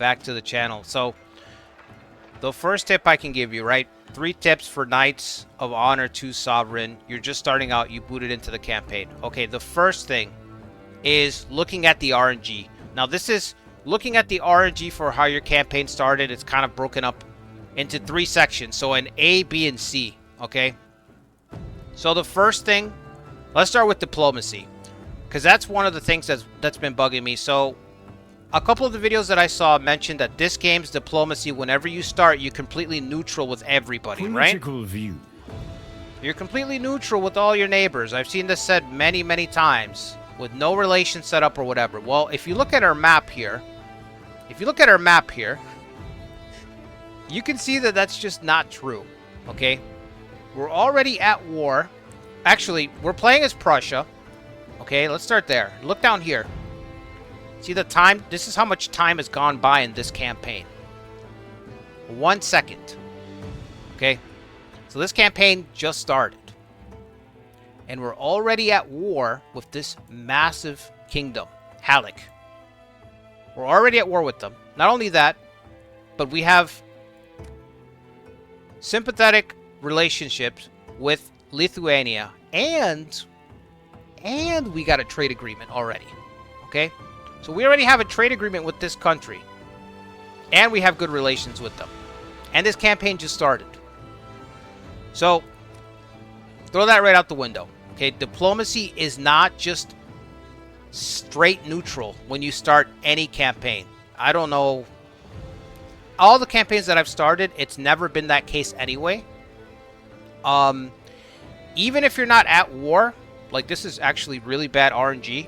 back to the channel. So the first tip I can give you, right? 3 tips for Knights of Honor 2 Sovereign. You're just starting out, you booted into the campaign. Okay, the first thing is looking at the RNG. Now this is looking at the RNG for how your campaign started. It's kind of broken up into 3 sections. So an A, B, and C, okay? So the first thing, let's start with diplomacy, because that's one of the things that's been bugging me. So a couple of the videos that I saw mentioned that this game's diplomacy, whenever you start, you're completely neutral with everybody, right? Political view. You're completely neutral with all your neighbors. I've seen this said many, many times, with no relation set up or whatever. Well, if you look at our map here, you can see that that's just not true, okay? We're already at war. Actually, we're playing as Prussia. Okay, let's start there. Look down here. See the time? This is how much time has gone by in this campaign. 1 second. Okay? So this campaign just started. And we're already at war with this massive kingdom, Halleck. We're already at war with them. Not only that, but we have sympathetic relationships with Lithuania, and we got a trade agreement already. Okay? So we already have a trade agreement with this country. And we have good relations with them. And this campaign just started. So, throw that right out the window. Okay, diplomacy is not just straight neutral when you start any campaign. I don't know. All the campaigns that I've started, it's never been that case anyway. Even if you're not at war, like this is actually really bad RNG.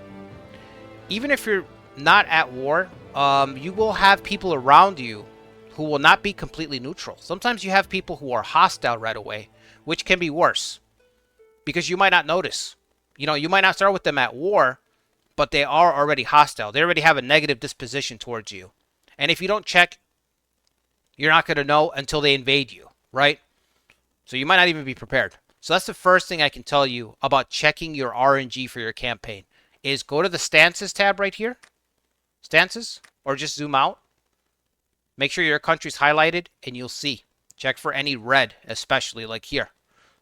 Even if you're not at war, you will have people around you who will not be completely neutral. Sometimes you have people who are hostile right away, which can be worse because you might not notice. You know, you might not start with them at war, but they are already hostile. They already have a negative disposition towards you. And if you don't check, you're not going to know until they invade you, right? So you might not even be prepared. So that's the first thing I can tell you about checking your RNG for your campaign is go to the Stances tab right here. Stances, or just zoom out. Make sure your country's highlighted and you'll see. Check for any red, especially like here.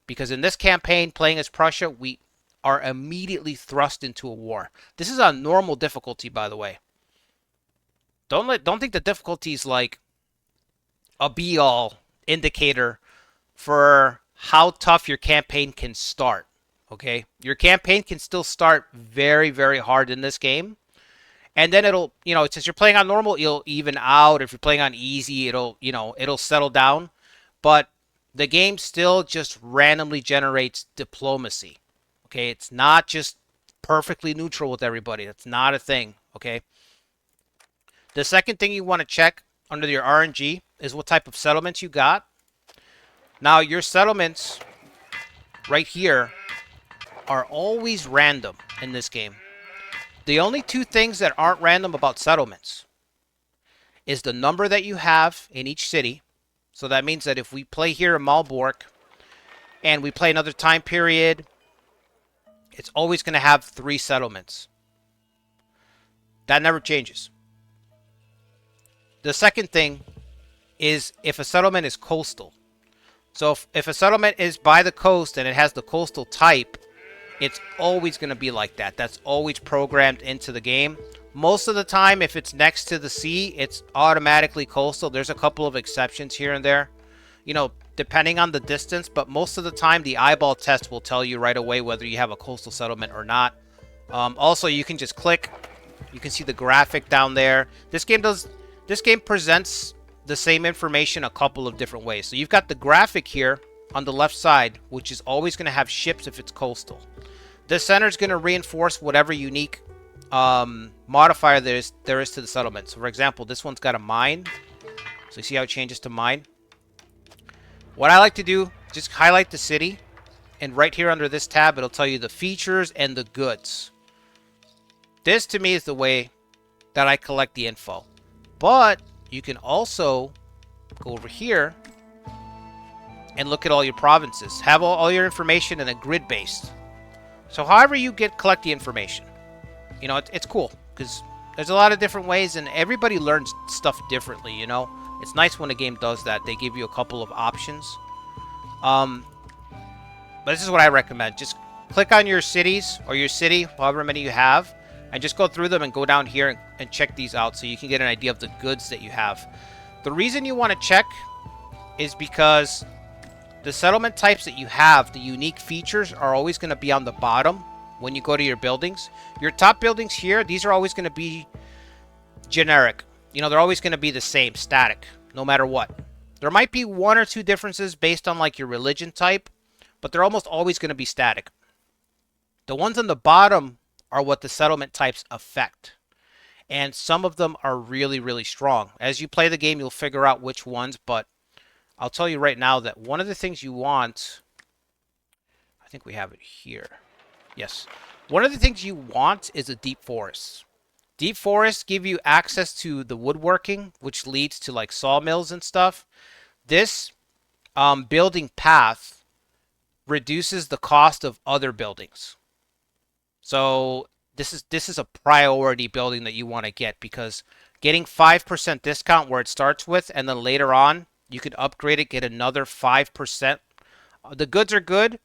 Because in this campaign, playing as Prussia, we are immediately thrust into a war. This is on normal difficulty, by the way. Don't think the difficulty is like a be-all indicator for how tough your campaign can start. Okay? Your campaign can still start very, very hard in this game. And then it'll, you know, since you're playing on normal, it'll even out. If you're playing on easy, it'll, you know, it'll settle down. But the game still just randomly generates diplomacy. Okay? It's not just perfectly neutral with everybody. That's not a thing. Okay? The second thing you want to check under your RNG is what type of settlements you got. Now, your settlements right here are always random in this game. The only 2 things that aren't random about settlements is the number that you have in each city. So that means that if we play here in Malbork and we play another time period, it's always going to have 3 settlements. That never changes. The second thing is if a settlement is coastal. So if a settlement is by the coast and it has the coastal type, it's always going to be like that. That's always programmed into the game. Most of the time, if it's next to the sea, it's automatically coastal. There's a couple of exceptions here and there, you know, depending on the distance. But most of the time, the eyeball test will tell you right away whether you have a coastal settlement or not. Also, you can just click. You can see the graphic down there. This game presents the same information a couple of different ways. So you've got the graphic here on the left side, which is always going to have ships if it's coastal. The center is going to reinforce whatever unique modifier there is to the settlement. So for example, this one's got a mine. So you see how it changes to mine? What I like to do, just highlight the city. And right here under this tab, it'll tell you the features and the goods. This to me is the way that I collect the info. But you can also go over here and look at all your provinces. Have all your information in a grid-based. So however you collect the information, you know, it's cool because There's a lot of different ways, and everybody learns stuff differently, you know? It's nice when a game does that. They give you a couple of options. Um, but this is what I recommend. Just click on your cities or your city, however many you have, and just go through them and go down here and check these out so you can get an idea of the goods that you have. The reason you want to check is because the settlement types that you have, the unique features, are always going to be on the bottom when you go to your buildings. Your top buildings here, these are always going to be generic. You know, they're always going to be the same, static, no matter what. There might be one or two differences based on like your religion type, but they're almost always going to be static. The ones on the bottom are what the settlement types affect. And some of them are really, really strong. As you play the game, you'll figure out which ones, but I'll tell you right now that one of the things you want, I think we have it here. Yes. One of the things you want is a deep forest. Deep forests give you access to the woodworking, which leads to like sawmills and stuff. This building path reduces the cost of other buildings. So this is a priority building that you want to get, because getting 5% discount where it starts with, and then later on you could upgrade it, get another 5%. The goods are good,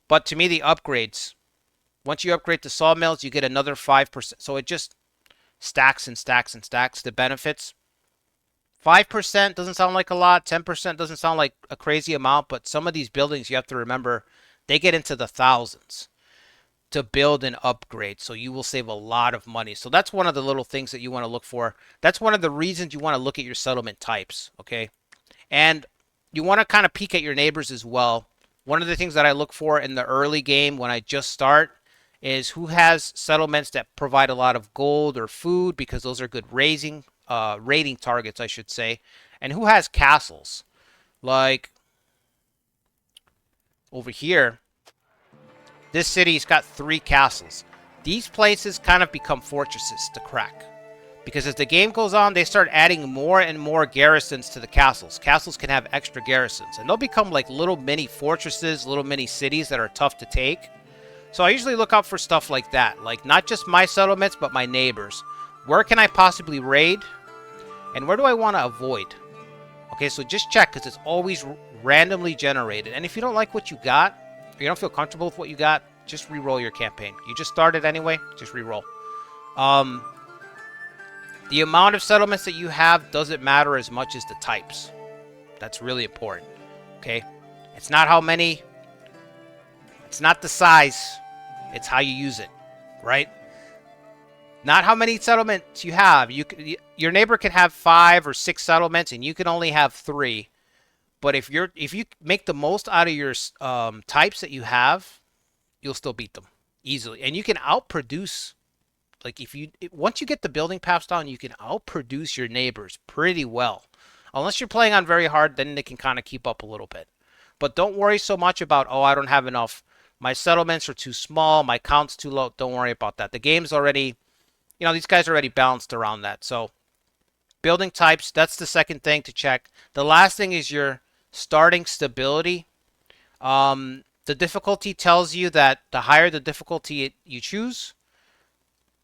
but to me the upgrades, once you upgrade to sawmills, you get another 5%. So it just stacks and stacks and stacks the benefits. 5% doesn't sound like a lot. 10% doesn't sound like a crazy amount, but some of these buildings, you have to remember, they get into the thousands to build and upgrade. So you will save a lot of money. So that's one of the little things that you want to look for. That's one of the reasons you want to look at your settlement types, okay? And you want to kind of peek at your neighbors as well. One of the things that I look for in the early game when I just start is who has settlements that provide a lot of gold or food, because those are good rating targets, I should say, and who has castles. Like over here, this city's got 3 castles. These places kind of become fortresses to crack, because as the game goes on, they start adding more and more garrisons to the castles. Castles can have extra garrisons, and they'll become like little mini fortresses, little mini cities that are tough to take. So I usually look out for stuff like that, like not just my settlements, but my neighbors. Where can I possibly raid? And where do I want to avoid? Okay, so just check, because it's always randomly generated. And if you don't like what you got, or you don't feel comfortable with what you got, just re-roll your campaign. You just started anyway, just re-roll. The amount of settlements that you have doesn't matter as much as the types. That's really important, okay? It's not how many, it's not the size, it's how you use it, right? Not how many settlements you have. Your neighbor can have 5 or 6 settlements, and you can only have 3. But if you make the most out of your types that you have, you'll still beat them easily, and you can outproduce. Like once you get the building paths down, you can outproduce your neighbors pretty well. Unless you're playing on very hard, then they can kind of keep up a little bit. But don't worry so much about, oh, I don't have enough. My settlements are too small. My count's too low. Don't worry about that. The game's already, you know, these guys are already balanced around that. So building types, that's the second thing to check. The last thing is your starting stability. The difficulty tells you that the higher the difficulty you choose,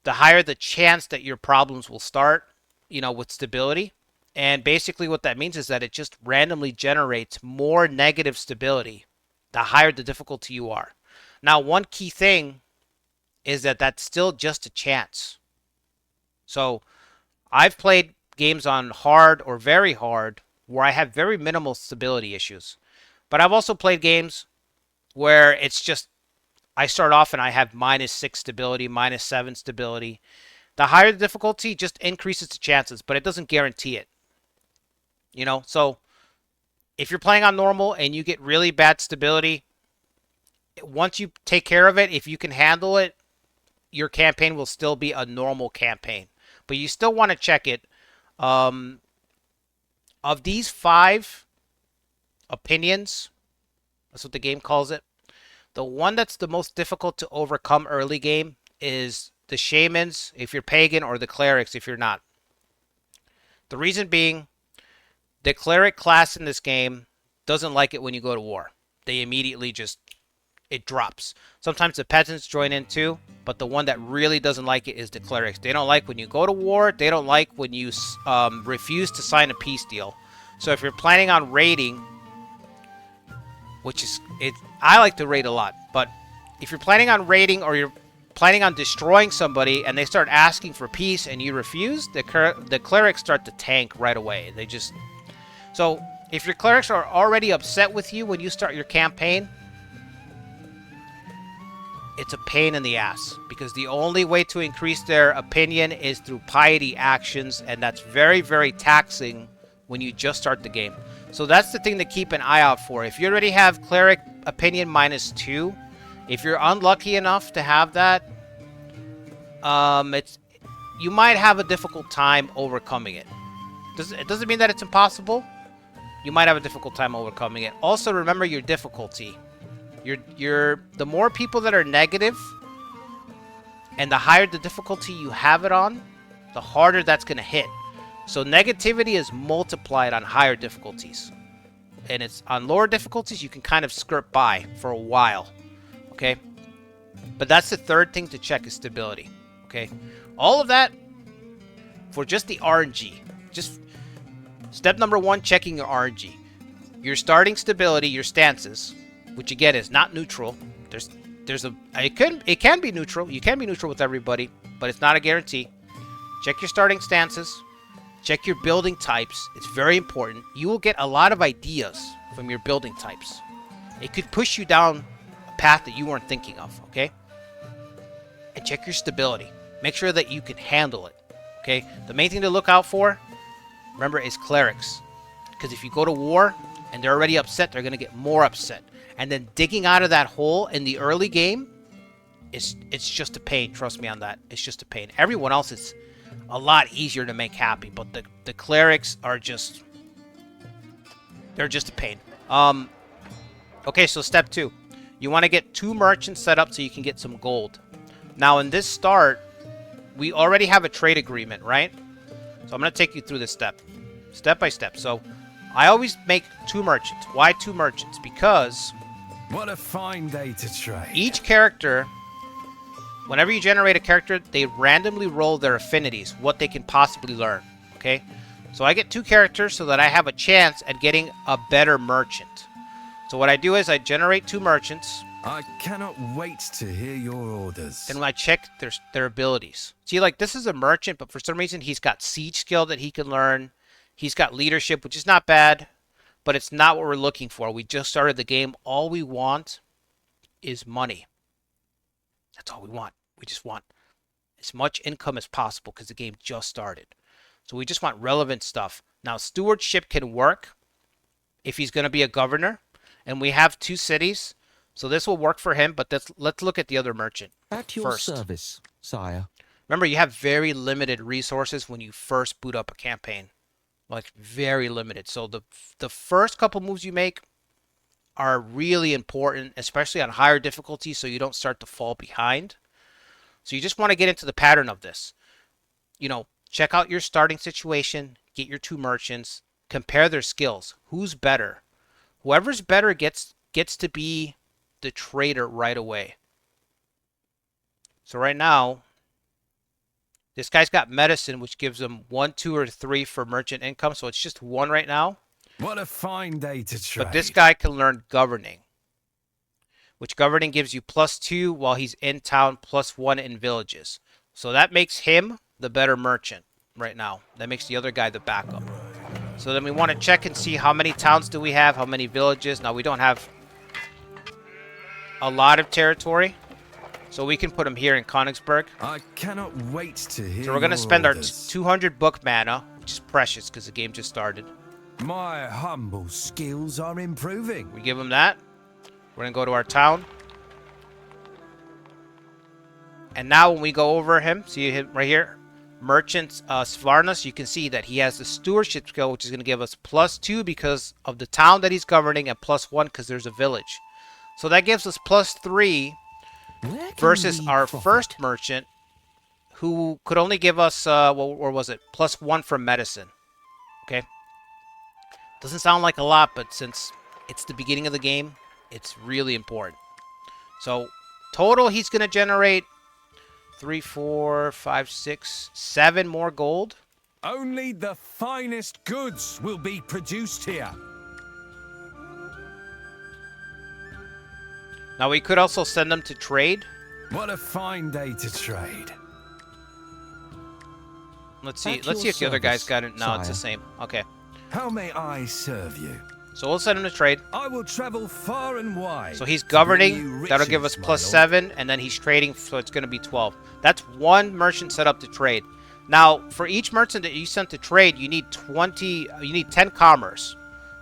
the higher the chance that your problems will start, you know, with stability. And basically what that means is that it just randomly generates more negative stability the higher the difficulty you are. Now, one key thing is that that's still just a chance. So I've played games on hard or very hard where I have very minimal stability issues. But I've also played games where it's just, I start off and I have -6 stability, -7 stability. The higher the difficulty just increases the chances, but it doesn't guarantee it. You know, so if you're playing on normal and you get really bad stability, once you take care of it, if you can handle it, your campaign will still be a normal campaign. But you still want to check it. Of these 5 opinions, that's what the game calls it, the one that's the most difficult to overcome early game is the shamans if you're pagan, or the clerics if you're not. The reason being, the cleric class in this game doesn't like it when you go to war. They immediately just it drops. Sometimes the peasants join in too, but the one that really doesn't like it is the clerics. They don't like when you go to war. They don't like when you refuse to sign a peace deal. So if you're planning on raiding, which is I like to raid a lot, but if you're planning on raiding or you're planning on destroying somebody and they start asking for peace and you refuse, the clerics start to tank right away. They just... So if your clerics are already upset with you when you start your campaign, it's a pain in the ass, because the only way to increase their opinion is through piety actions, and that's very, very taxing when you just start the game. So that's the thing to keep an eye out for. If you already have cleric opinion -2, if you're unlucky enough to have that, you might have a difficult time overcoming it. It doesn't mean that it's impossible. You might have a difficult time overcoming it. Also, remember your difficulty. The more people that are negative, and the higher the difficulty you have it on, the harder that's going to hit. So negativity is multiplied on higher difficulties. And it's on lower difficulties, you can kind of skirt by for a while. Okay? But that's the third thing to check is stability. Okay? All of that for just the RNG. Just step number 1, checking your RNG. Your starting stability, your stances, which again is not neutral. It can be neutral. You can be neutral with everybody, but it's not a guarantee. Check your starting stances. Check your building types. It's very important. You will get a lot of ideas from your building types. It could push you down a path that you weren't thinking of, okay? And check your stability. Make sure that you can handle it, okay? The main thing to look out for, remember, is clerics. Because if you go to war and they're already upset, they're going to get more upset. And then digging out of that hole in the early game, it's just a pain. Trust me on that. It's just a pain. Everyone else is a lot easier to make happy, but the clerics are just... They're just a pain. Okay, so step 2. You want to get 2 merchants set up so you can get some gold. Now, in this start, we already have a trade agreement, right? So I'm going to take you through this step by step. So I always make 2 merchants. Why 2 merchants? Because... What a fine day to trade. Each character, whenever you generate a character, they randomly roll their affinities, what they can possibly learn, okay? So I get 2 characters so that I have a chance at getting a better merchant. So what I do is I generate 2 merchants. I cannot wait to hear your orders. And I check their abilities. See, like, this is a merchant, but for some reason he's got siege skill that he can learn. He's got leadership, which is not bad, but it's not what we're looking for. We just started the game. All we want is money. That's all we want. We just want as much income as possible because the game just started. So we just want relevant stuff. Now, stewardship can work if he's going to be a governor. And we have 2 cities. So this will work for him. But let's look at the other merchant At your first. service, sire. Remember, you have very limited resources when you first boot up a campaign. Like, very limited. So the first couple moves you make are really important, especially on higher difficulty, so you don't start to fall behind. So you just want to get into the pattern of this. You know, check out your starting situation, get your 2 merchants, compare their skills. Who's better? Whoever's better gets to be the trader right away. So right now, this guy's got medicine, which gives him 1, 2, or 3 for merchant income. So it's just 1 right now. What a fine day to trade. But this guy can learn governing, which governing gives you +2 while he's in town, +1 in villages. So that makes him the better merchant right now. That makes the other guy the backup. So then we want to check and see how many towns do we have, how many villages. Now, we don't have a lot of territory, so we can put him here in Königsberg. I cannot wait to hear. So we're going to spend our 200 book mana, which is precious because the game just started. My humble skills are improving. We give him that. We're going to go to our town. And now when we go over him, see him right here, Merchant Svarnas, you can see that he has the stewardship skill, which is going to give us +2 because of the town that he's governing, and +1 because there's a village. So that gives us +3 versus our first merchant, who could only give us, or was it, +1 for medicine. Okay? Doesn't sound like a lot, but since it's the beginning of the game, it's really important. So total, he's going to generate 3, 4, 5, 6, 7 more gold. Only the finest goods will be produced here. Now we could also send them to trade. What a fine day to trade. Let's see. At Let's see your if the other guys service, got it. No, it's the sire. same. Okay. How may I serve you? So we'll send him to trade. I will travel far and wide. So he's to bring you governing. That'll give us riches, my plus lord. 7, and then he's trading, so it's going to be 12. That's one merchant set up to trade. Now, for each merchant that you sent to trade, you need 10 commerce.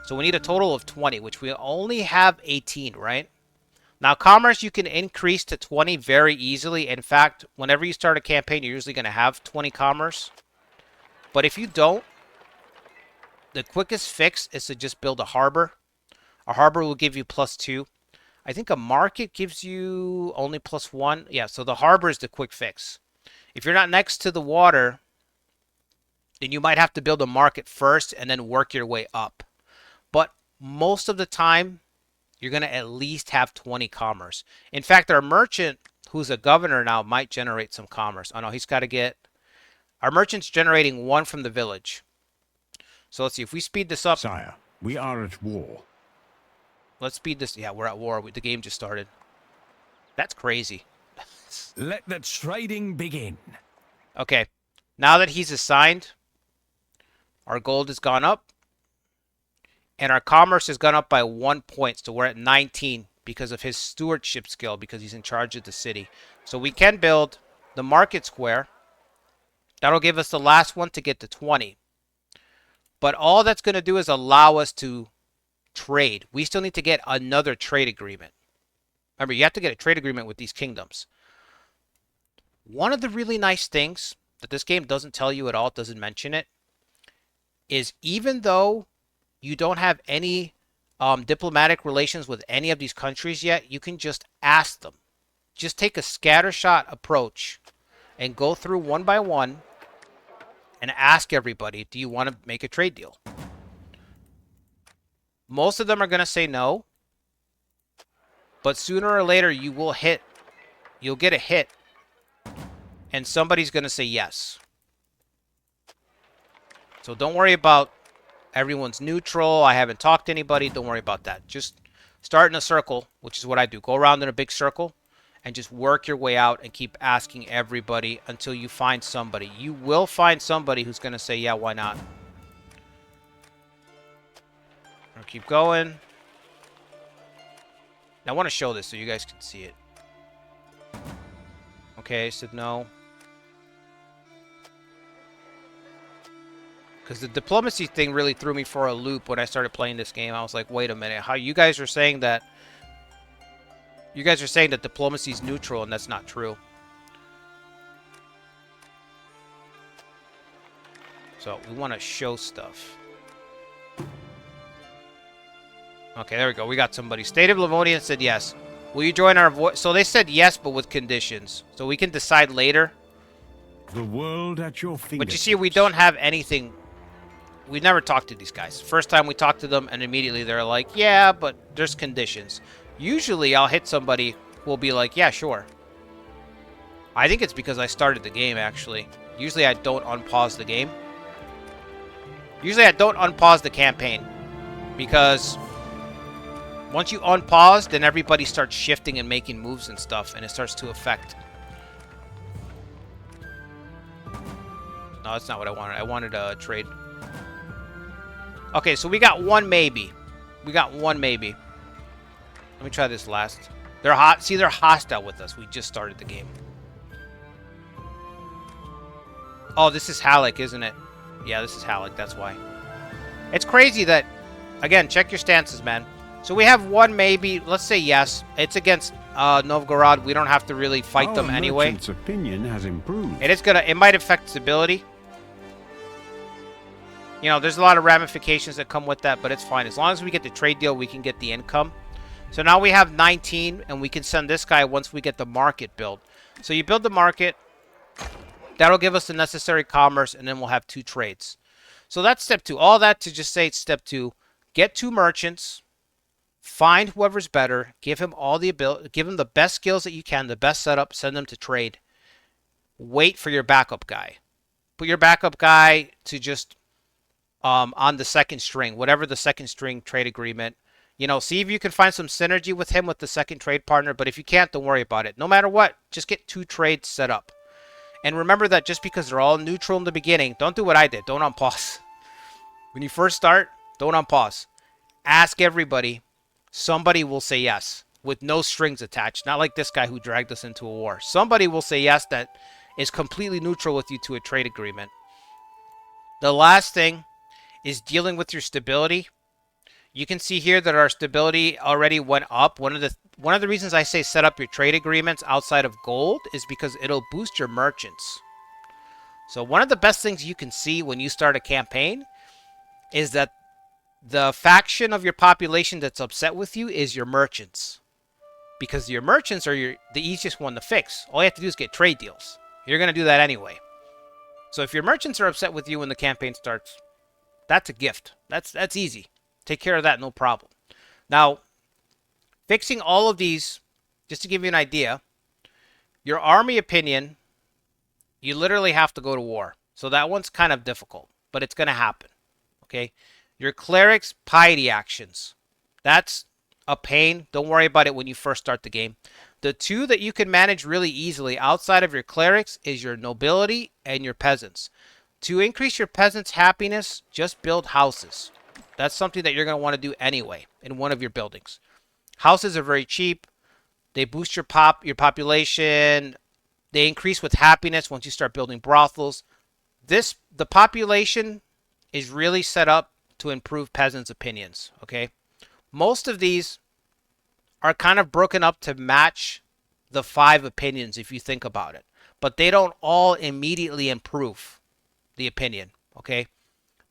So we need a total of 20, which we only have 18, right? Now, commerce you can increase to 20 very easily. In fact, whenever you start a campaign, you're usually going to have 20 commerce. But if you don't, the quickest fix is to just build a harbor. A harbor will give you plus 2. I think a market gives you only plus 1. Yeah, so the harbor is the quick fix. If you're not next to the water, then you might have to build a market first and then work your way up. But most of the time, you're going to at least have 20 commerce. In fact, our merchant, who's a governor now, might generate some commerce. Oh, no, he's got to get... Our merchant's generating 1 from the village. So let's see. If we speed this up... Sire, we are at war. Let's speed this... Yeah, we're at war. The game just started. That's crazy. Let the trading begin. Okay. Now that he's assigned, our gold has gone up. And our commerce has gone up by 1 point. So we're at 19 because of his stewardship skill, because he's in charge of the city. So we can build the market square. That'll give us the last one to get to 20. But all that's going to do is allow us to trade. We still need to get another trade agreement. Remember, you have to get a trade agreement with these kingdoms. One of the really nice things that this game doesn't tell you at all, doesn't mention it, is even though you don't have any diplomatic relations with any of these countries yet, you can just ask them. Just take a scattershot approach and go through one by one and ask everybody, do you want to make a trade deal? Most of them are going to say no. But sooner or later, you'll get a hit. And somebody's going to say yes. So don't worry about everyone's neutral. I haven't talked to anybody. Don't worry about that. Just start in a circle, which is what I do. Go around in a big circle and just work your way out and keep asking everybody until you find somebody. You will find somebody who's going to say, yeah, why not? I'll keep going. Now, I want to show this so you guys can see it. Okay, said no. Because the diplomacy thing really threw me for a loop when I started playing this game. I was like, wait a minute. How you guys are saying that... You guys are saying that diplomacy is neutral, and that's not true. So, we want to show stuff. Okay, there we go. We got somebody. State of Livonia said yes. Will you join our voice? So they said yes, but with conditions. So we can decide later. The world at your fingertips. But you see, we don't have anything. We never talked to these guys. First time we talked to them, and immediately they're like, yeah, but there's conditions. Usually I'll hit somebody who will be like, yeah, sure. I think it's because I started the game, actually. Usually I don't unpause the game. Usually I don't unpause the campaign. Because once you unpause, then everybody starts shifting and making moves and stuff, and it starts to affect. No, that's not what I wanted. I wanted a trade. Okay, so we got one maybe. We got one maybe. Let me try this last. They're hot. See, they're hostile with us. We just started the game. Oh, this is Halleck, isn't it? Yeah, this is Halleck. That's why. It's crazy that... Again, check your stances, man. So we have one maybe. Let's say yes. It's against Novgorod. We don't have to really fight them anyway. Our merchant's opinion has improved. It might affect stability. You know, there's a lot of ramifications that come with that, but it's fine. As long as we get the trade deal, we can get the income. So now we have 19, and we can send this guy once we get the market built. So you build the market. That'll give us the necessary commerce, and then we'll have 2 trades. So that's step 2. All that to just say it's step 2. Get 2 merchants. Find whoever's better, give him all the ability, give him the best skills that you can, the best setup, send them to trade. Wait for your backup guy. Put your backup guy to just on the second string, whatever the second string trade agreement. You know, see if you can find some synergy with him with the second trade partner. But if you can't, don't worry about it. No matter what, just get 2 trades set up. And remember that just because they're all neutral in the beginning, don't do what I did. Don't unpause. When you first start, don't unpause. Ask everybody. Somebody will say yes with no strings attached. Not like this guy who dragged us into a war. Somebody will say yes that is completely neutral with you to a trade agreement. The last thing is dealing with your stability. You can see here that our stability already went up. One of the reasons I say set up your trade agreements outside of gold is because it'll boost your merchants. So one of the best things you can see when you start a campaign is that the faction of your population that's upset with you is your merchants. Because your merchants are the easiest one to fix. All you have to do is get trade deals. You're going to do that anyway. So if your merchants are upset with you when the campaign starts, that's a gift. That's easy. Take care of that, no problem. Now, fixing all of these, just to give you an idea, your army opinion, you literally have to go to war. So that one's kind of difficult, but it's going to happen. Okay? Your clerics, piety actions. That's a pain. Don't worry about it when you first start the game. The 2 that you can manage really easily outside of your clerics is your nobility and your peasants. To increase your peasants' happiness, just build houses. That's something that you're going to want to do anyway in one of your buildings. Houses are very cheap. They boost your population. They increase with happiness once you start building brothels. The population is really set up to improve peasants' opinions, okay? Most of these are kind of broken up to match the 5 opinions if you think about it. But they don't all immediately improve the opinion, okay?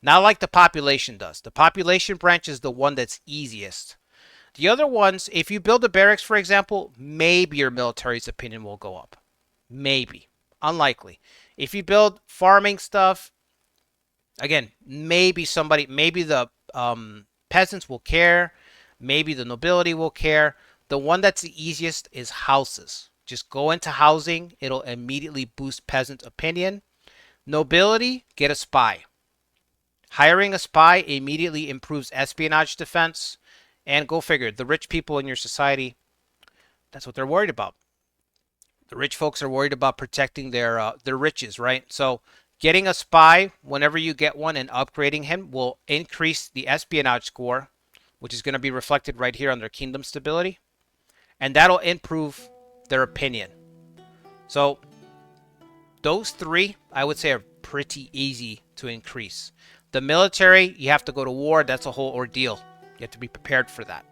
Not like the population does. The population branch is the one that's easiest. The other ones, if you build a barracks, for example, maybe your military's opinion will go up. Maybe. Unlikely. If you build farming stuff, again, maybe the peasants will care. Maybe the nobility will care. The one that's the easiest is houses. Just go into housing. It'll immediately boost peasant opinion. Nobility, get a spy. Hiring a spy immediately improves espionage defense. And go figure, the rich people in your society, that's what they're worried about. The rich folks are worried about protecting their riches, right? So getting a spy whenever you get one and upgrading him will increase the espionage score, which is going to be reflected right here on their kingdom stability. And that'll improve their opinion. So those 3, I would say, are pretty easy to increase. The military, you have to go to war. That's a whole ordeal. You have to be prepared for that.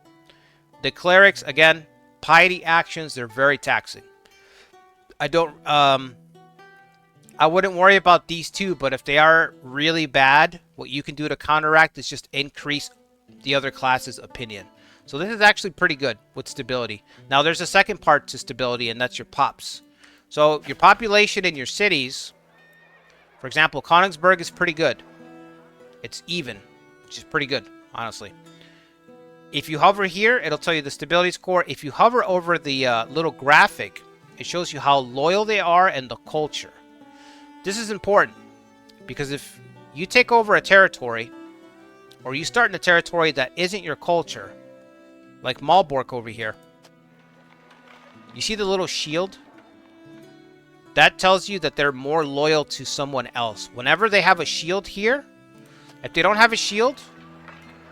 The clerics, again, piety actions, they're very taxing. I wouldn't worry about these 2, but if they are really bad, what you can do to counteract is just increase the other class's opinion. So this is actually pretty good with stability. Now there's a second part to stability, and that's your pops. So your population in your cities, for example, Königsberg is pretty good. It's even, which is pretty good, honestly. If you hover here, it'll tell you the stability score. If you hover over the little graphic, it shows you how loyal they are and the culture. This is important because if you take over a territory or you start in a territory that isn't your culture, like Malbork over here, you see the little shield? That tells you that they're more loyal to someone else. Whenever they have a shield here, if they don't have a shield,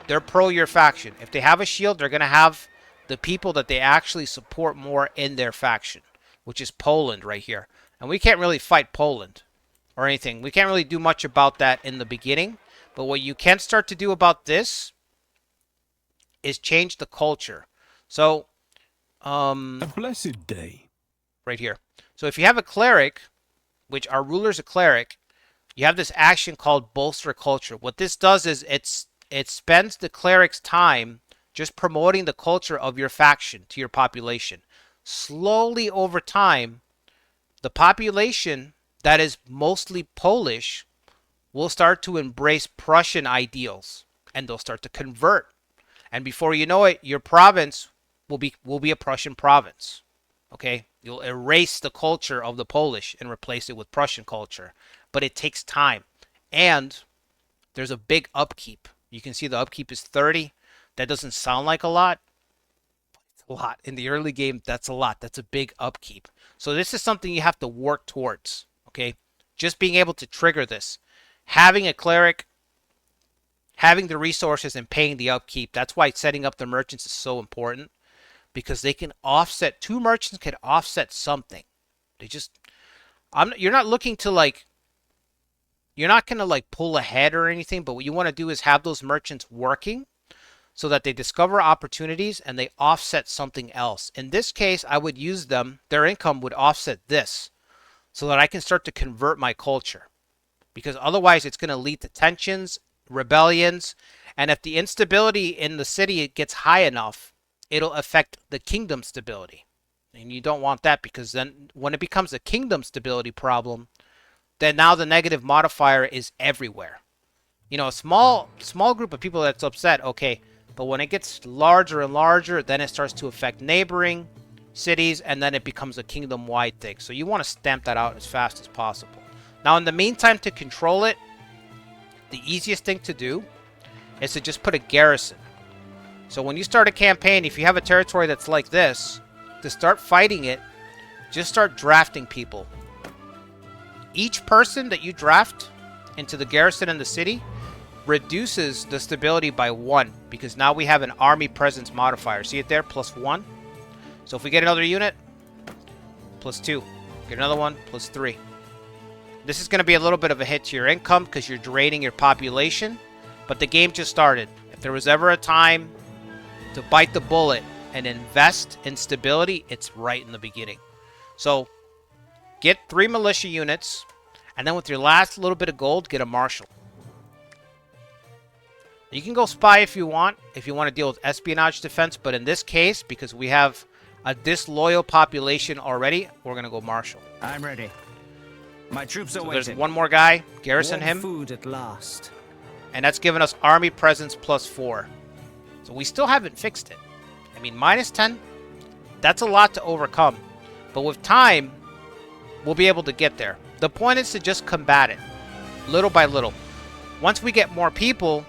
they're pro your faction. If they have a shield, they're going to have the people that they actually support more in their faction, which is Poland right here. And we can't really fight Poland or anything. We can't really do much about that in the beginning. But what you can start to do about this is change the culture. So, A blessed day. right here. So if you have a cleric, which our ruler's a cleric, you have this action called bolster culture. What this does is it spends the cleric's time just promoting the culture of your faction to your population. Slowly over time, the population that is mostly Polish will start to embrace Prussian ideals, and they'll start to convert. And before you know it, your province will be a Prussian province. Okay? You'll erase the culture of the Polish and replace it with Prussian culture. But it takes time. And there's a big upkeep. You can see the upkeep is 30. That doesn't sound like a lot. But it's a lot. In the early game, that's a lot. That's a big upkeep. So this is something you have to work towards. Okay? Just being able to trigger this. Having a cleric, having the resources and paying the upkeep. That's why setting up the merchants is so important. Because they can offset, 2 merchants can offset something. They just, you're not looking to like, you're not going to like pull ahead or anything, but what you want to do is have those merchants working so that they discover opportunities and they offset something else. In this case, I would use them, their income would offset this so that I can start to convert my culture. Because otherwise it's going to lead to tensions, rebellions, and if the instability in the city gets high enough, it'll affect the kingdom stability. And you don't want that because then when it becomes a kingdom stability problem, then now the negative modifier is everywhere. You know, a small group of people that's upset, okay, but when it gets larger and larger, then it starts to affect neighboring cities and then it becomes a kingdom-wide thing. So you want to stamp that out as fast as possible. Now, in the meantime, to control it, the easiest thing to do is to just put a garrison. So when you start a campaign, if you have a territory that's like this, to start fighting it, just start drafting people. Each person that you draft into the garrison in the city reduces the stability by 1 because now we have an army presence modifier. See it there? +1. So if we get another unit, +2. Get another one, +3. This is going to be a little bit of a hit to your income because you're draining your population, but the game just started. If there was ever a time to bite the bullet and invest in stability, it's right in the beginning. So get 3 militia units, and then with your last little bit of gold, get a marshal. You can go spy if you want to deal with espionage defense, but in this case, because we have a disloyal population already, we're going to go marshal. I'm ready. My troops are So waiting. there's one more guy, garrison Warm him, food at last. and that's given us army presence +4. So we still haven't fixed it. I mean, -10, that's a lot to overcome. But with time, we'll be able to get there. The point is to just combat it, little by little. Once we get more people,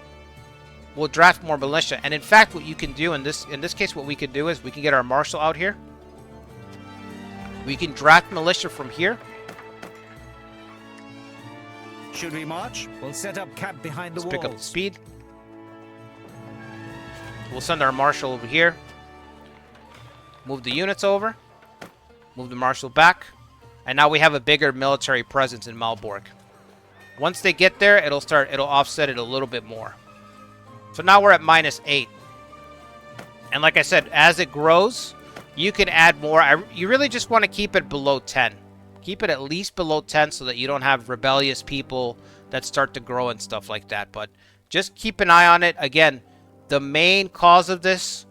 we'll draft more militia. And in fact, what you can do in this case, what we can do is we can get our marshal out here. We can draft militia from here. Should we march? We'll set up camp behind the Let's pick up the walls. speed. We'll send our marshal over here. Move the units over. Move the marshal back. And now we have a bigger military presence in Malbork. Once they get there, it'll offset it a little bit more. So now we're at -8. And like I said, as it grows, you can add more. You really just want to keep it below 10. Keep it at least below 10 so that you don't have rebellious people that start to grow and stuff like that. But just keep an eye on it. Again, the main cause of this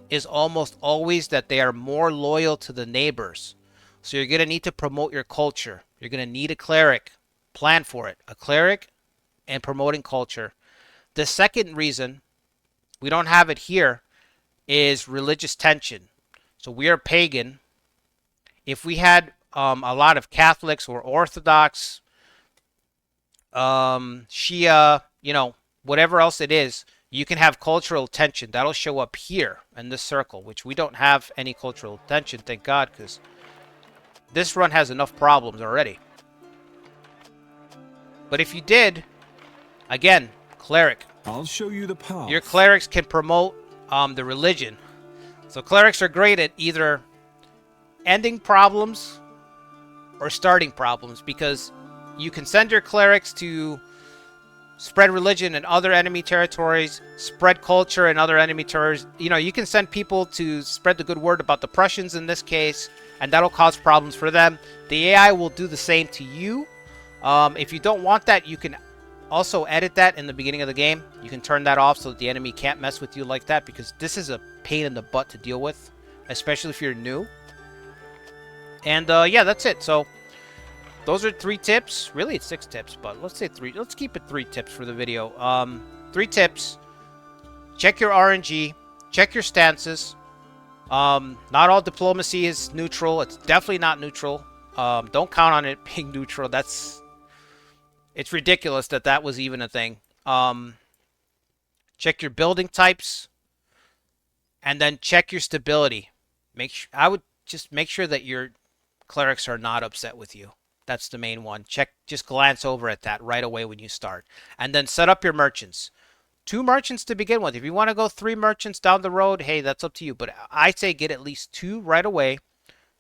is almost always that they are more loyal to the neighbors. So you're going to need to promote your culture. You're going to need a cleric. Plan for it. A cleric and promoting culture. The second reason we don't have it here is religious tension. So we are pagan. If we had a lot of Catholics or Orthodox, Shia, you know, whatever else it is, you can have cultural tension. That'll show up here in this circle, which we don't have any cultural tension, thank God, because this run has enough problems already. But if you did, again, cleric. I'll show you the path. Your clerics can promote the religion. So clerics are great at either ending problems or starting problems, because you can send your clerics to spread religion in other enemy territories, spread culture in other enemy territories. You know, you can send people to spread the good word about the Prussians in this case, and that'll cause problems for them. The AI will do the same to you. If you don't want that, you can also edit that in the beginning of the game. You can turn that off so that the enemy can't mess with you like that, because this is a pain in the butt to deal with, especially if you're new. And yeah, that's it. So those are 3 tips. Really, it's 6 tips, but let's say 3. Let's keep it 3 tips for the video. 3 tips. check your RNG, check your stances. Not all diplomacy is neutral. It's definitely not neutral. Don't count on it being neutral. It's ridiculous that that was even a thing. Check your building types, and then check your stability. I would just make sure that your clerics are not upset with you. That's the main one. Just glance over at that right away when you start. And then set up your merchants. 2 merchants to begin with. If you want to go 3 merchants down the road, hey, that's up to you. But I say get at least 2 right away.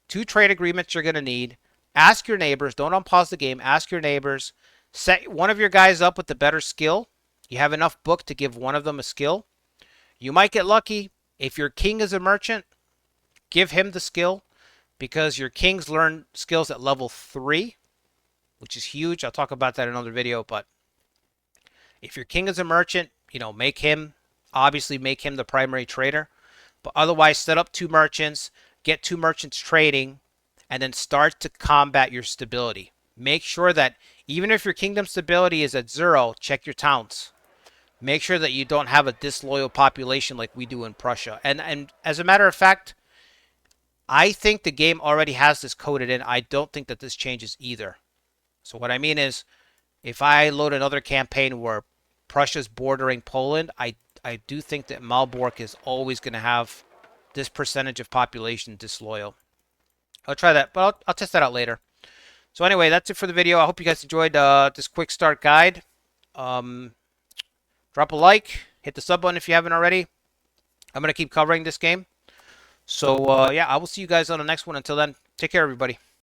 2 trade agreements you're going to need. Ask your neighbors. Don't unpause the game. Ask your neighbors. Set one of your guys up with the better skill. You have enough book to give one of them a skill. You might get lucky. If your king is a merchant, give him the skill, because your kings learn skills at level 3, which is huge. I'll talk about that in another video. But if your king is a merchant, make him the primary trader. But otherwise, set up 2 merchants, get 2 merchants trading, and then start to combat your stability. Make sure that even if your kingdom stability is at 0, check your towns. Make sure that you don't have a disloyal population like we do in Prussia. And as a matter of fact, I think the game already has this coded in. I don't think that this changes either. So what I mean is, if I load another campaign where Prussia's bordering Poland, I do think that Malbork is always going to have this percentage of population disloyal. I'll try that, but I'll test that out later. So anyway, that's it for the video. I hope you guys enjoyed this quick start guide. Drop a like, hit the sub button if you haven't already. I'm going to keep covering this game. So, yeah, I will see you guys on the next one. Until then, take care, everybody.